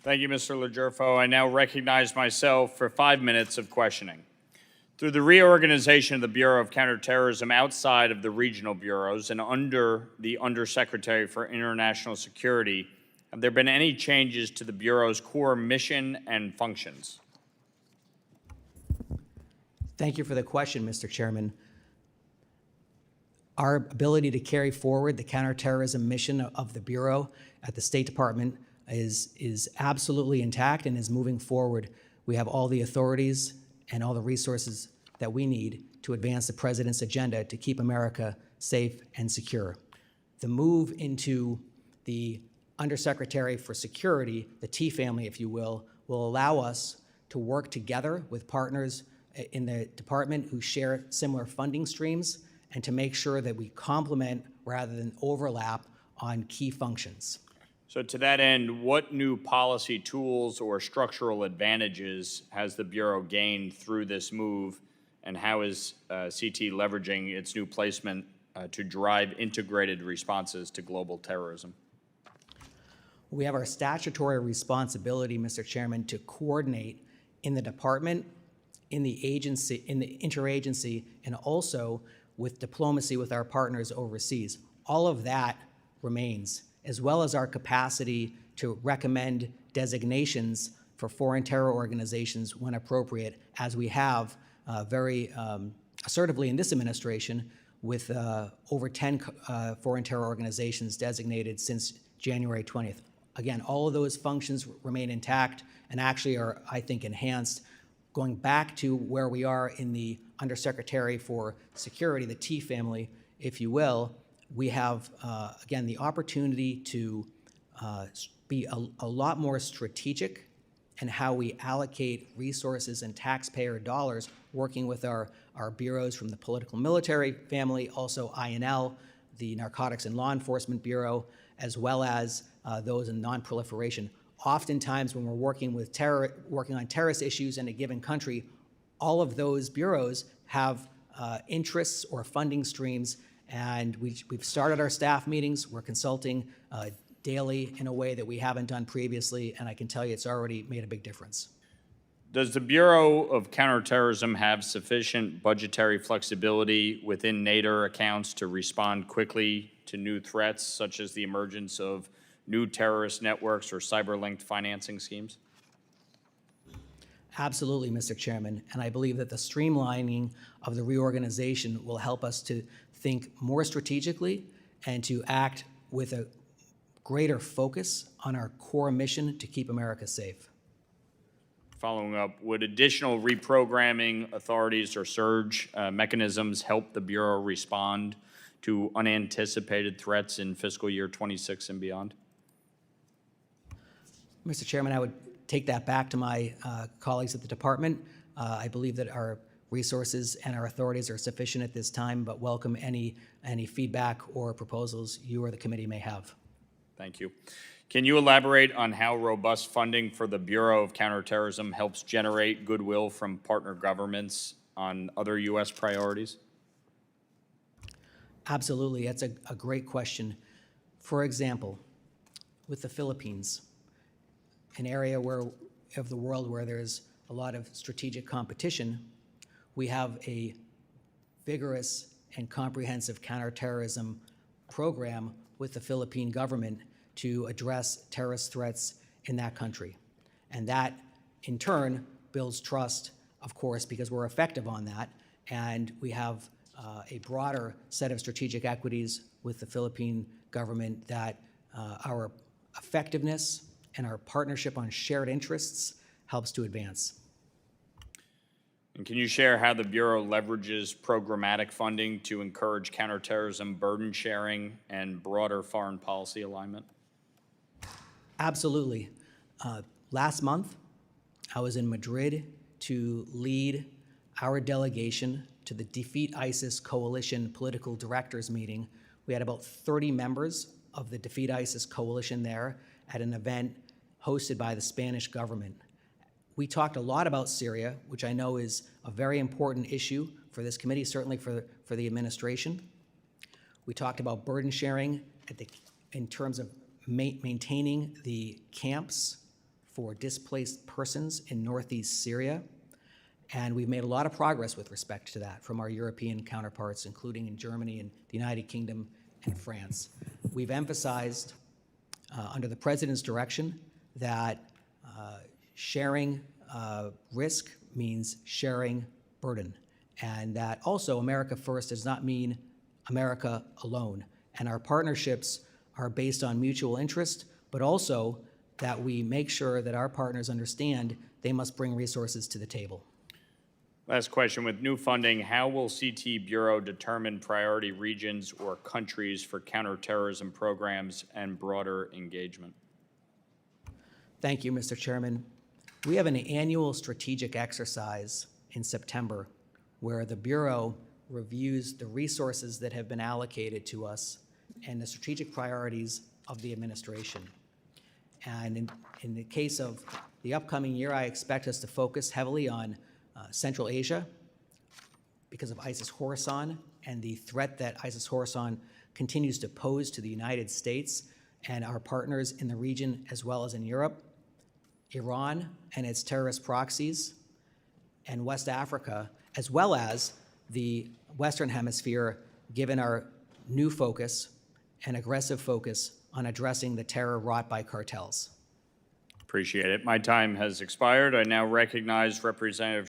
Thank you, Mr. LoGerfo. I now recognize myself for 5 minutes of questioning. Through the reorganization of the Bureau of Counterterrorism outside of the regional bureaus and under the Undersecretary for International Security, have there been any changes to the Bureau's core mission and functions? Thank you for the question, Mr. Chairman. Our ability to carry forward the counterterrorism mission of the Bureau at the State Department is absolutely intact and is moving forward. We have all the authorities and all the resources that we need to advance the President's agenda to keep America safe and secure. The move into the Undersecretary for Security, the T family, if you will allow us to work together with partners in the department who share similar funding streams and to make sure that we complement rather than overlap on key functions. So to that end, what new policy tools or structural advantages has the Bureau gained through this move, and how is CT leveraging its new placement to drive integrated responses to global terrorism? We have our statutory responsibility, Mr. Chairman, to coordinate in the department, in the agency, in the interagency, and also with diplomacy with our partners overseas. All of that remains, as well as our capacity to recommend designations for foreign terror organizations when appropriate, as we have very assertively in this administration with over 10 foreign terror organizations designated since January 20th. Again, all of those functions remain intact and actually are, I think, enhanced. Going back to where we are in the Undersecretary for Security, the T family, if you will, we have, again, the opportunity to be a lot more strategic in how we allocate resources and taxpayer dollars, working with our bureaus from the political military family, also INL, the Narcotics and Law Enforcement Bureau, as well as those in non-proliferation. Oftentimes, when we're working on terrorist issues in a given country, all of those bureaus have interests or funding streams, and we've started our staff meetings. We're consulting daily in a way that we haven't done previously, and I can tell you it's already made a big difference. Does the Bureau of Counterterrorism have sufficient budgetary flexibility within NATO accounts to respond quickly to new threats, such as the emergence of new terrorist networks or cyber-linked financing schemes? Absolutely, Mr. Chairman, and I believe that the streamlining of the reorganization will help us to think more strategically and to act with a greater focus on our core mission to keep America safe. Following up, would additional reprogramming authorities or surge mechanisms help the Bureau respond to unanticipated threats in fiscal year 26 and beyond? Mr. Chairman, I would take that back to my colleagues at the department. I believe that our resources and our authorities are sufficient at this time, but welcome any feedback or proposals you or the committee may have. Thank you. Can you elaborate on how robust funding for the Bureau of Counterterrorism helps generate goodwill from partner governments on other U.S. priorities? Absolutely. That's a great question. For example, with the Philippines, an area of the world where there's a lot of strategic competition, we have a vigorous and comprehensive counterterrorism program with the Philippine government to address terrorist threats in that country. And that, in turn, builds trust, of course, because we're effective on that, and we have a broader set of strategic equities with the Philippine government that our effectiveness and our partnership on shared interests helps to advance. And can you share how the Bureau leverages programmatic funding to encourage counterterrorism burden sharing and broader foreign policy alignment? Absolutely. Last month, I was in Madrid to lead our delegation to the Defeat ISIS Coalition political directors meeting. We had about 30 members of the Defeat ISIS Coalition there at an event hosted by the Spanish government. We talked a lot about Syria, which I know is a very important issue for this committee, certainly for the administration. We talked about burden sharing in terms of maintaining the camps for displaced persons in northeast Syria. And we've made a lot of progress with respect to that from our European counterparts, including in Germany and the United Kingdom and France. We've emphasized, under the President's direction, that sharing risk means sharing burden, and that also America First does not mean America alone. And our partnerships are based on mutual interest, but also that we make sure that our partners understand they must bring resources to the table. Last question. With new funding, how will CT Bureau determine priority regions or countries for counterterrorism programs and broader engagement? Thank you, Mr. Chairman. We have an annual strategic exercise in September where the Bureau reviews the resources that have been allocated to us and the strategic priorities of the administration. And in the case of the upcoming year, I expect us to focus heavily on Central Asia because of ISIS Khorasan and the threat that ISIS Khorasan continues to pose to the United States and our partners in the region as well as in Europe, Iran and its terrorist proxies, and West Africa, as well as the Western Hemisphere, given our new focus and aggressive focus on addressing the terror wrought by cartels. Appreciate it. My time has expired. I now recognize Representative